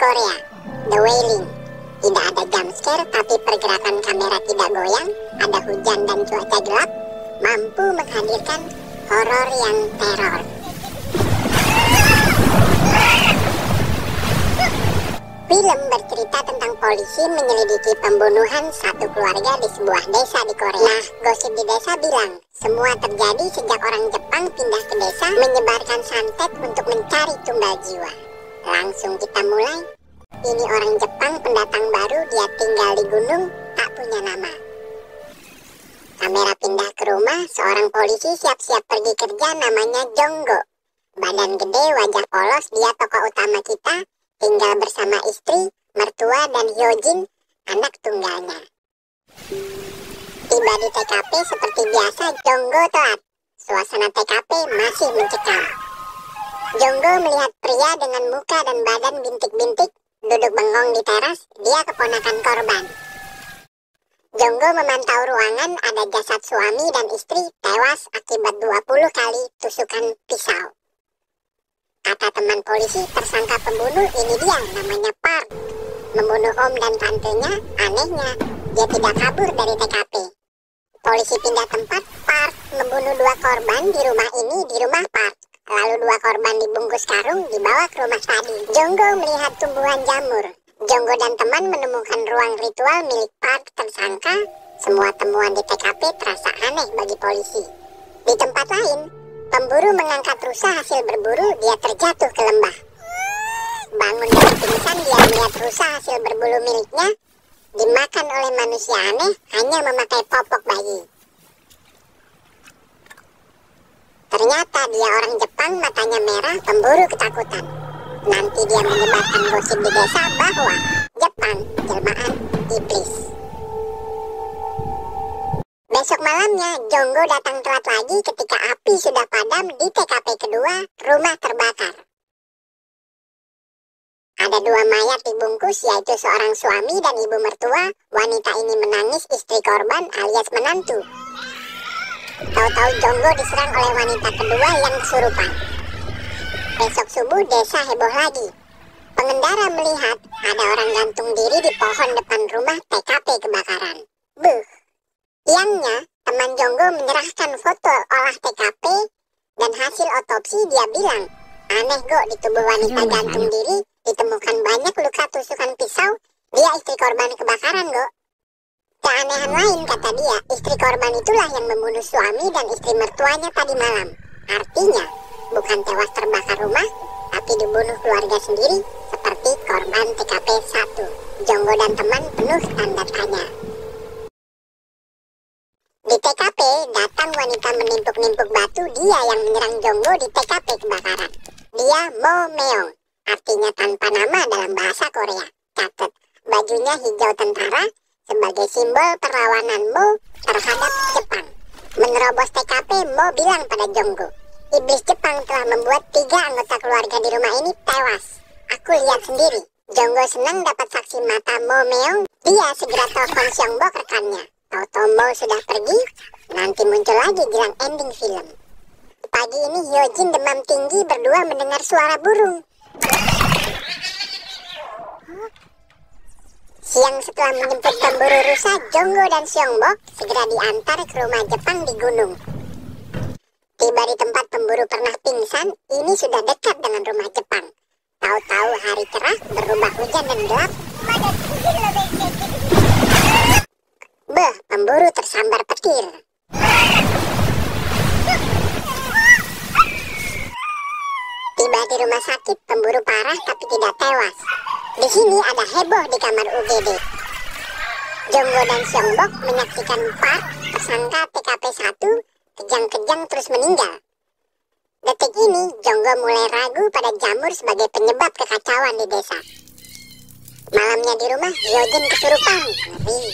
Korea, The Wailing. Tidak ada jump scare, tapi pergerakan kamera tidak goyang, ada hujan dan cuaca gelap, mampu menghadirkan horor yang teror. Film bercerita tentang polisi menyelidiki pembunuhan satu keluarga di sebuah desa di Korea. Nah, gosip di desa bilang, semua terjadi sejak orang Jepang pindah ke desa menyebarkan santet untuk mencari tumbal jiwa. Langsung kita mulai. Ini orang Jepang pendatang baru, dia tinggal di gunung, tak punya nama. Kamera pindah ke rumah, seorang polisi siap-siap pergi kerja namanya Jonggo. Badan gede, wajah polos, dia tokoh utama kita. Tinggal bersama istri, mertua, dan Hyojin, anak tunggalnya. Tiba di TKP seperti biasa, Jonggo telat. Suasana TKP masih mencekam. Jonggo melihat pria dengan muka dan badan bintik-bintik, duduk bengong di teras, dia keponakan korban. Jonggo memantau ruangan, ada jasad suami dan istri tewas akibat 20 kali tusukan pisau. Kata teman polisi, tersangka pembunuh ini dia, namanya Park. Membunuh om dan tantenya, anehnya, dia tidak kabur dari TKP. Polisi pindah tempat, Park membunuh 2 korban di rumah ini, di rumah Park. Lalu 2 korban dibungkus karung, dibawa ke rumah tadi. Jonggo melihat tumbuhan jamur. Jonggo dan teman menemukan ruang ritual milik Park tersangka. Semua temuan di TKP terasa aneh bagi polisi. Di tempat lain, pemburu mengangkat rusa hasil berburu, dia terjatuh ke lembah. Bangun dari pingsan, dia melihat rusa hasil berbulu miliknya dimakan oleh manusia aneh, hanya memakai popok bayi. Ternyata dia orang Jepang, matanya merah, pemburu ketakutan. Nanti dia menyebarkan gosip di desa bahwa Jepang jelmaan iblis. Besok malamnya, Jonggo datang telat lagi ketika api sudah padam di TKP kedua, rumah terbakar. Ada 2 mayat dibungkus, yaitu seorang suami dan ibu mertua. Wanita ini menangis, istri korban alias menantu. Tahu-tahu Jonggo diserang oleh wanita kedua yang kesurupan. Besok subuh desa heboh lagi. Pengendara melihat ada orang gantung diri di pohon depan rumah TKP kebakaran. Buh! Siangnya, teman Jonggo menyerahkan foto olah TKP dan hasil otopsi. Dia bilang, aneh Go, di tubuh wanita gantung diri ditemukan banyak luka tusukan pisau. Dia istri korban kebakaran Go. Keanehan lain, kata dia, istri korban itulah yang membunuh suami dan istri mertuanya tadi malam. Artinya, bukan tewas terbakar rumah, tapi dibunuh keluarga sendiri seperti korban TKP 1. Jonggo dan teman penuh tanda tanya. Di TKP, datang wanita menimpuk-nimpuk batu, dia yang menyerang Jonggo di TKP kebakaran. Dia Mo Meong, artinya tanpa nama dalam bahasa Korea. Catat, bajunya hijau tentara sebagai simbol perlawanan Mo terhadap Jepang. Menerobos TKP, Mo bilang pada Jonggo, iblis Jepang telah membuat 3 anggota keluarga di rumah ini tewas. Aku lihat sendiri. Jonggo senang dapat saksi mata Mo Meong. Dia segera telepon Seongbok rekannya. Tahu-tahu Mo sudah pergi, nanti muncul lagi jelang ending film. Pagi ini Hyojin demam tinggi, berdua mendengar suara burung. Siang setelah menjemput pemburu rusa, Jonggo dan Seongbok segera diantar ke rumah Jepang di gunung. Tiba di tempat pemburu pernah pingsan, ini sudah dekat dengan rumah Jepang. Tahu-tahu hari cerah, berubah hujan dan gelap. Beh, pemburu tersambar petir. Tiba di rumah sakit, pemburu parah tapi tidak tewas. Di sini ada heboh di kamar UGD. Jonggo dan Seongbok menyaksikan Park, tersangka TKP 1, kejang-kejang terus meninggal. Detik ini, Jonggo mulai ragu pada jamur sebagai penyebab kekacauan di desa. Malamnya di rumah, Hyojin kesurupan. Ngeri.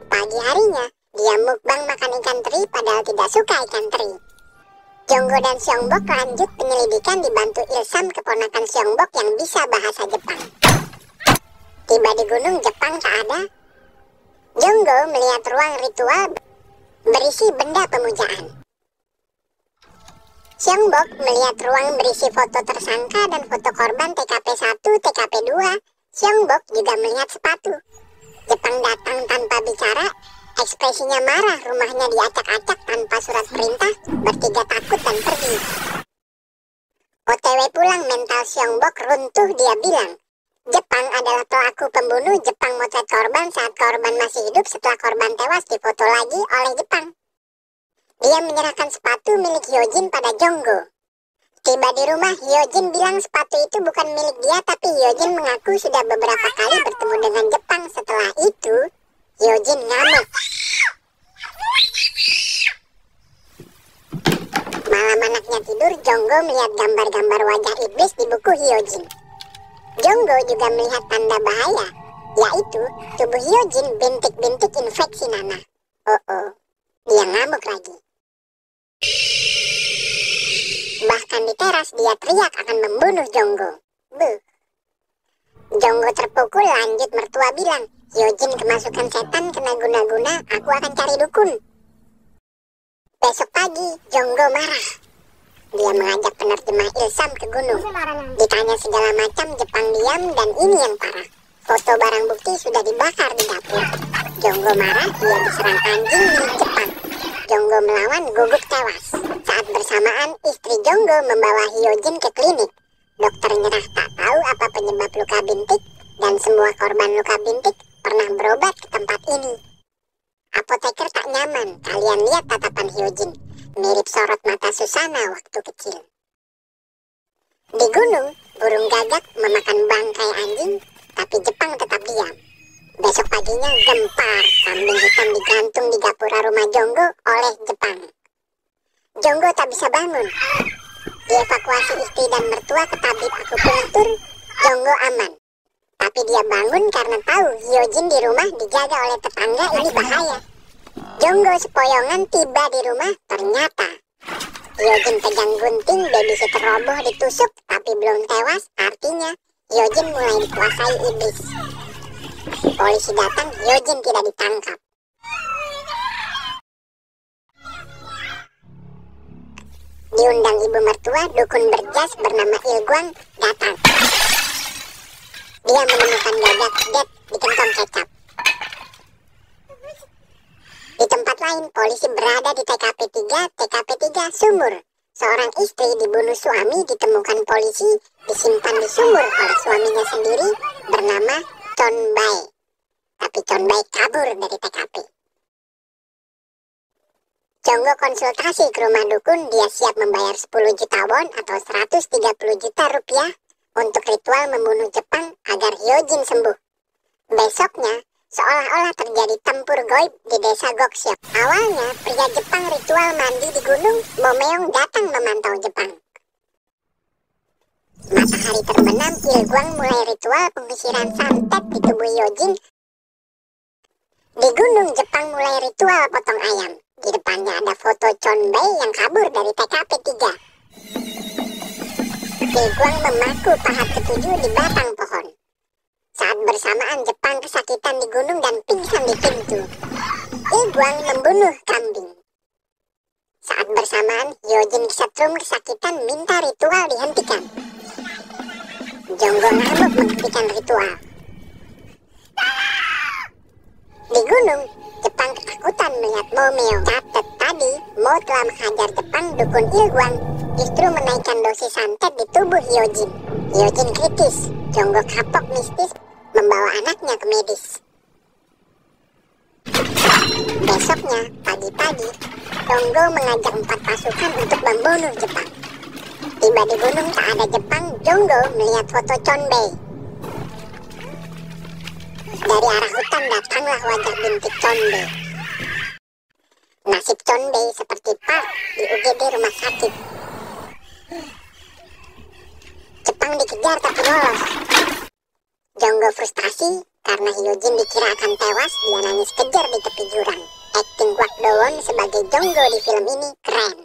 Pagi harinya, dia mukbang makan ikan teri padahal tidak suka ikan teri. Jonggo dan Seongbok lanjut penyelidikan dibantu Ilsam, keponakan Seongbok yang bisa bahasa Jepang. Tiba di gunung, Jepang tak ada. Jonggo melihat ruang ritual berisi benda pemujaan. Seongbok melihat ruang berisi foto tersangka dan foto korban TKP 1, TKP 2. Seongbok juga melihat sepatu. Jepang datang tanpa bicara, ekspresinya marah, rumahnya diacak-acak tanpa surat perintah, bertiga takut dan pergi. OTW pulang, mental Seongbok runtuh, dia bilang, Jepang adalah pelaku pembunuh. Jepang motret korban saat korban masih hidup, setelah korban tewas difoto lagi oleh Jepang. Dia menyerahkan sepatu milik Hyojin pada Jonggo. Tiba di rumah, Hyojin bilang sepatu itu bukan milik dia, tapi Hyojin mengaku sudah beberapa kali bertemu dengan Jepang. Setelah itu, Hyojin ngamuk. Malam anaknya tidur, Jonggo melihat gambar-gambar wajah iblis di buku Hyojin. Jonggo juga melihat tanda bahaya, yaitu tubuh Hyojin bintik-bintik infeksi nanah. Dia ngamuk lagi. Bahkan di teras dia teriak akan membunuh Jonggo. Jonggo terpukul, lanjut mertua bilang, Hyojin kemasukan setan, kena guna-guna, aku akan cari dukun. Besok pagi, Jonggo marah. Dia mengajak penerjemah Ilsam ke gunung. Ditanya segala macam, Jepang diam, dan ini yang parah. Foto barang bukti sudah dibakar di dapur. Jonggo marah, dia diserang anjing milik Jepang. Jonggo melawan, gugup tewas. Saat bersamaan, istri Jonggo membawa Hyojin ke klinik. Dokter nyerah tak tahu apa penyebab luka bintik, dan semua korban luka bintik pernah berobat ke tempat ini. Apoteker tak nyaman, kalian lihat tatapan Hyojin. Mirip sorot mata Susana waktu kecil. Di gunung, burung gagak memakan bangkai anjing, tapi Jepang tetap diam. Besok paginya gempar, kambing hitam digantung di gapura rumah Jonggo oleh Jepang. Jonggo tak bisa bangun. Dievakuasi istri dan mertua ke tabib akupunktur, Jonggo aman. Tapi dia bangun karena tahu Hyojin di rumah dijaga oleh tetangga, ini bahaya. Jonggo sepoyongan tiba di rumah, ternyata Hyojin pegang gunting, babysitter roboh ditusuk, tapi belum tewas, artinya Hyojin mulai dikuasai iblis. Polisi datang, Hyojin tidak ditangkap. Diundang ibu mertua, dukun berjas bernama Ilguang datang. Dia menemukan gagak dead di kentong kecap. Di tempat lain, polisi berada di TKP 3 sumur. Seorang istri dibunuh suami ditemukan polisi disimpan di sumur oleh suaminya sendiri bernama Chon Bae. Tapi Chon Bae kabur dari TKP. Jonggo konsultasi ke rumah dukun, dia siap membayar 10 juta won atau 130 juta rupiah untuk ritual membunuh Jepang agar Hyojin sembuh. Besoknya, seolah-olah terjadi tempur goib di desa Gokseok. Awalnya, pria Jepang ritual mandi di gunung, Momeong datang memantau Jepang. Matahari terbenam, Ilguang mulai ritual pengusiran santet di tubuh Hyojin. Di gunung, Jepang mulai ritual potong ayam. Di depannya ada foto Chon Bae yang kabur dari TKP 3. Ilguang memaku pahat ketujuh di batang pohon. Saat bersamaan Jepang kesakitan di gunung dan pingsan di pintu. Ilguang membunuh kambing. Saat bersamaan Hyojin Setrum kesakitan minta ritual dihentikan. Jonggo ngamuk menghentikan ritual. Di gunung, Jepang ketakutan melihat Momeong. Catat tadi, Mo telah menghajar Jepang, dukun Ilguang justru menaikkan dosis santet di tubuh Hyojin. Hyojin kritis, Jonggo kapok mistis membawa anaknya ke medis. Besoknya, pagi-pagi, Jonggo mengajak 4 pasukan untuk membunuh Jepang. Tiba di gunung tak ada Jepang, Jonggo melihat foto Chon Bae. Dari arah hutan datanglah wajah bintik Chon Bae. Nasib Chon Bae seperti Park di UGD rumah sakit. Jepang dikejar tapi lolos. Jonggo frustasi karena Hyojin dikira akan tewas, dia nangis kejar di tepi jurang. Akting Kwak Do-won sebagai Jonggo di film ini keren.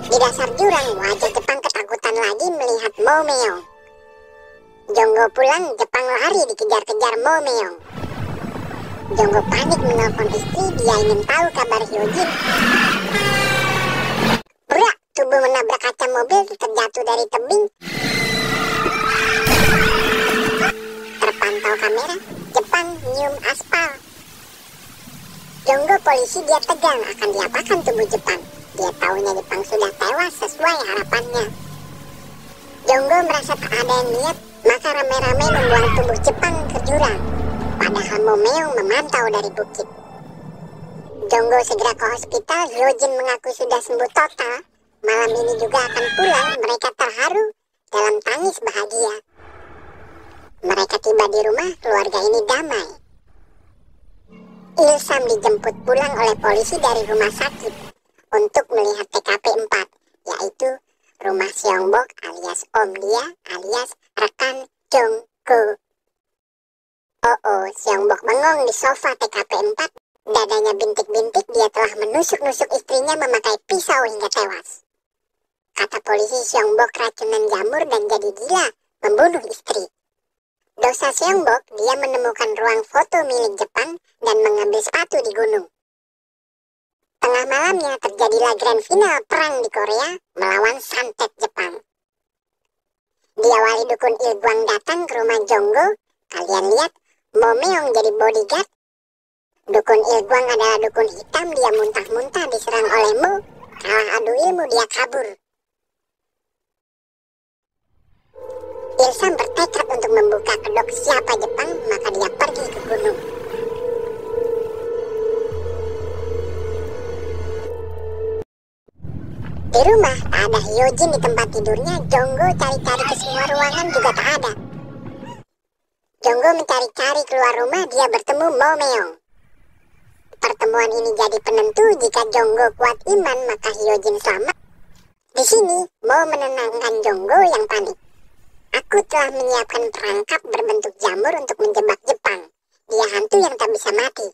Di dasar jurang, wajah Jepang ketakutan lagi melihat Momeong. Jonggo pulang, Jepang lari dikejar-kejar Momeong. Jonggo panik menelpon istri, dia ingin tahu kabar Hyojin. Brak, tubuh menabrak kaca mobil terjatuh dari tebing. Terpantau kamera, Jepang nyium aspal. Jonggo polisi dia tegang akan diapakan tubuh Jepang. Dia taunya Jepang sudah tewas sesuai harapannya. Jonggo merasa tak ada yang niat, maka rame-rame membuang tubuh Jepang ke jurang. Padahal Momeong memantau dari bukit. Jonggo segera ke hospital. Hyojin mengaku sudah sembuh total. Malam ini juga akan pulang. Mereka terharu dalam tangis bahagia. Mereka tiba di rumah, keluarga ini damai. Ilsam dijemput pulang oleh polisi dari rumah sakit untuk melihat TKP 4, yaitu rumah Seongbok alias Om dia alias rekan Jonggo. Seongbok bengong di sofa TKP 4. Dadanya bintik-bintik, dia telah menusuk-nusuk istrinya memakai pisau hingga tewas. Kata polisi, Seongbok racunan jamur dan jadi gila membunuh istri. Dosa Seongbok, dia menemukan ruang foto milik Jepang dan mengambil sepatu di gunung. Tengah malamnya terjadilah grand final perang di Korea melawan santet Jepang. Diawali dukun Ilgwang datang ke rumah Jonggo. Kalian lihat, Momeong jadi bodyguard. Dukun Ilgwang adalah dukun hitam, dia muntah-muntah diserang oleh Mo. Kalah adu ilmu, dia kabur. Ilsam bertekad untuk membuka kedok siapa Jepang, maka dia pergi ke gunung. Di rumah tak ada Hyojin di tempat tidurnya. Jonggo cari-cari ke semua ruangan juga tak ada. Jonggo mencari-cari keluar rumah, dia bertemu Momeong. Pertemuan ini jadi penentu. Jika Jonggo kuat iman, maka Hyojin selamat. Di sini, Mo menenangkan Jonggo yang panik. Aku telah menyiapkan perangkap berbentuk jamur untuk menjebak Jepang. Dia hantu yang tak bisa mati.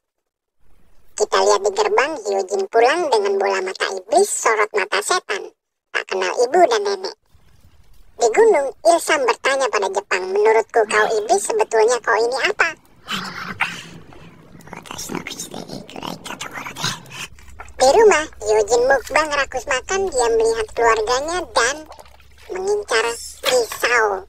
Kita lihat di gerbang, Hyojin pulang dengan bola mata iblis, sorot mata setan. Tak kenal ibu dan nenek. Di gunung, Ilsam bertanya pada Jepang, menurutku kau iblis, sebetulnya kau ini apa? Di rumah, Hyojin mukbang rakus makan. Dia melihat keluarganya dan mengincar pisau.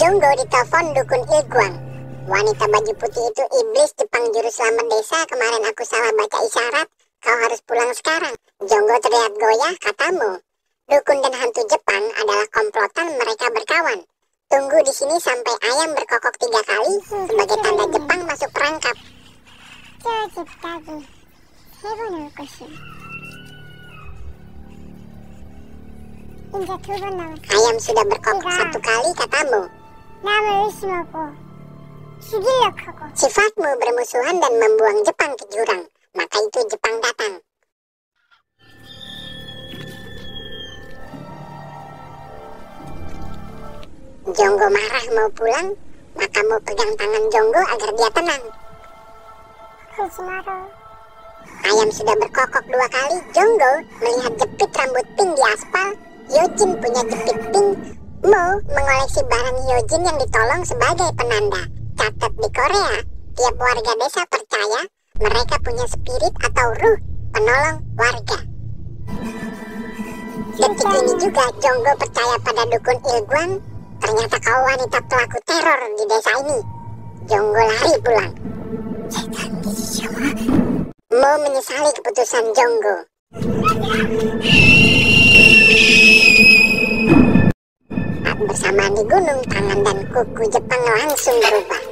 Jonggo ditelepon dukun Ilgwang. Wanita baju putih itu iblis Jepang juru selamat desa. Kemarin aku salah baca isyarat. Kau harus pulang sekarang. Jonggo terlihat goyah, katamu. Dukun dan hantu Jepang adalah komplotan, mereka berkawan. Tunggu di sini sampai ayam berkokok 3 kali sebagai tanda Jepang masuk perangkap. Ayam sudah berkokok 1 kali, katamu. Sifatmu bermusuhan dan membuang Jepang ke jurang. Maka itu Jepang datang. Jonggo marah mau pulang, maka mau pegang tangan Jonggo agar dia tenang. Ayam sudah berkokok 2 kali. Jonggo melihat jepit rambut pink di aspal. Hyojin punya jepit pink. Mo mengoleksi barang Hyojin yang ditolong sebagai penanda. Catat di Korea, tiap warga desa percaya mereka punya spirit atau ruh penolong warga. Detik ini juga Jonggo percaya pada dukun Ilgwang. Ternyata kau wanita pelaku teror di desa ini. Jonggo lari pulang. Mo menyesali keputusan Jonggo. Saat bersamaan di gunung, tangan dan kuku Jepang langsung berubah.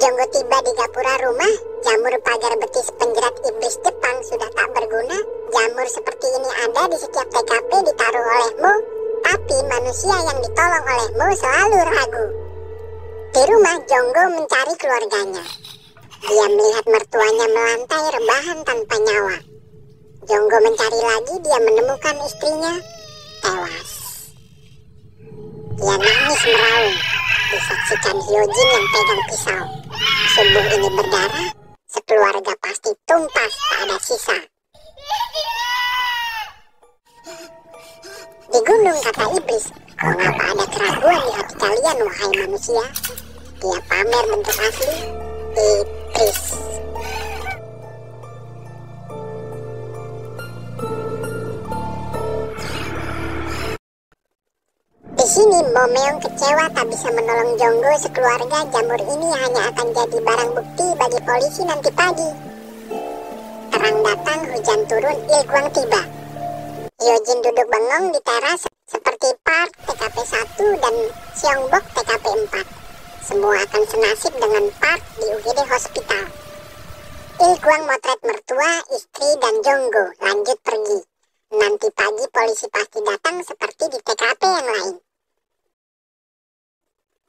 Jonggo tiba di gapura rumah. Jamur pagar betis penjerat iblis Jepang sudah tak berguna. Jamur seperti ini ada di setiap TKP ditaruh oleh Mo. Tapi manusia yang ditolong oleh Mo selalu ragu. Di rumah, Jonggo mencari keluarganya. Dia melihat mertuanya melantai rebahan tanpa nyawa. Jonggo mencari lagi, dia menemukan istrinya tewas. Dia nangis meraung, disaksikan Hyojin yang pegang pisau. Subuh ini berdarah, sekeluarga pasti tumpas, tak ada sisa. Di gunung, kata iblis, mengapa ada keraguan di hati kalian, wahai manusia? Dia pamer bentuk asli, iblis. Seong kecewa tak bisa menolong Jonggo sekeluarga. Jamur ini hanya akan jadi barang bukti bagi polisi nanti pagi. Terang datang, hujan turun, Il-gwang tiba. Hyojin duduk bengong di teras seperti Park TKP 1 dan Seongbok TKP 4. Semua akan senasib dengan Park di UGD Hospital. Il-gwang motret mertua, istri, dan Jonggo lanjut pergi. Nanti pagi polisi pasti datang seperti di TKP yang lain.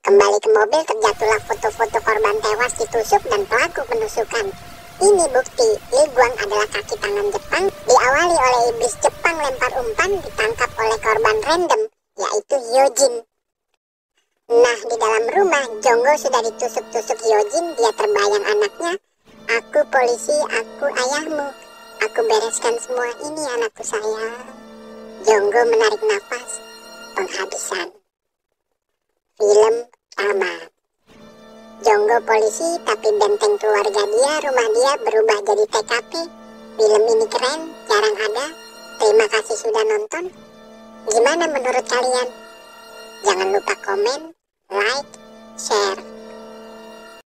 Kembali ke mobil, terjatuhlah foto-foto korban tewas ditusuk dan pelaku penusukan. Ini bukti Il-gwang adalah kaki tangan Jepang. Diawali oleh iblis Jepang lempar umpan, ditangkap oleh korban random, yaitu Hyojin. Nah, di dalam rumah, Jonggo sudah ditusuk-tusuk Hyojin. Dia terbayang anaknya. Aku polisi, aku ayahmu. Aku bereskan semua ini, anakku sayang. Jonggo menarik nafas. Penghabisan. Film tamat. Jonggo polisi, tapi benteng keluarga dia, rumah dia berubah jadi TKP. Film ini keren, jarang ada. Terima kasih sudah nonton. Gimana menurut kalian? Jangan lupa komen, like, share.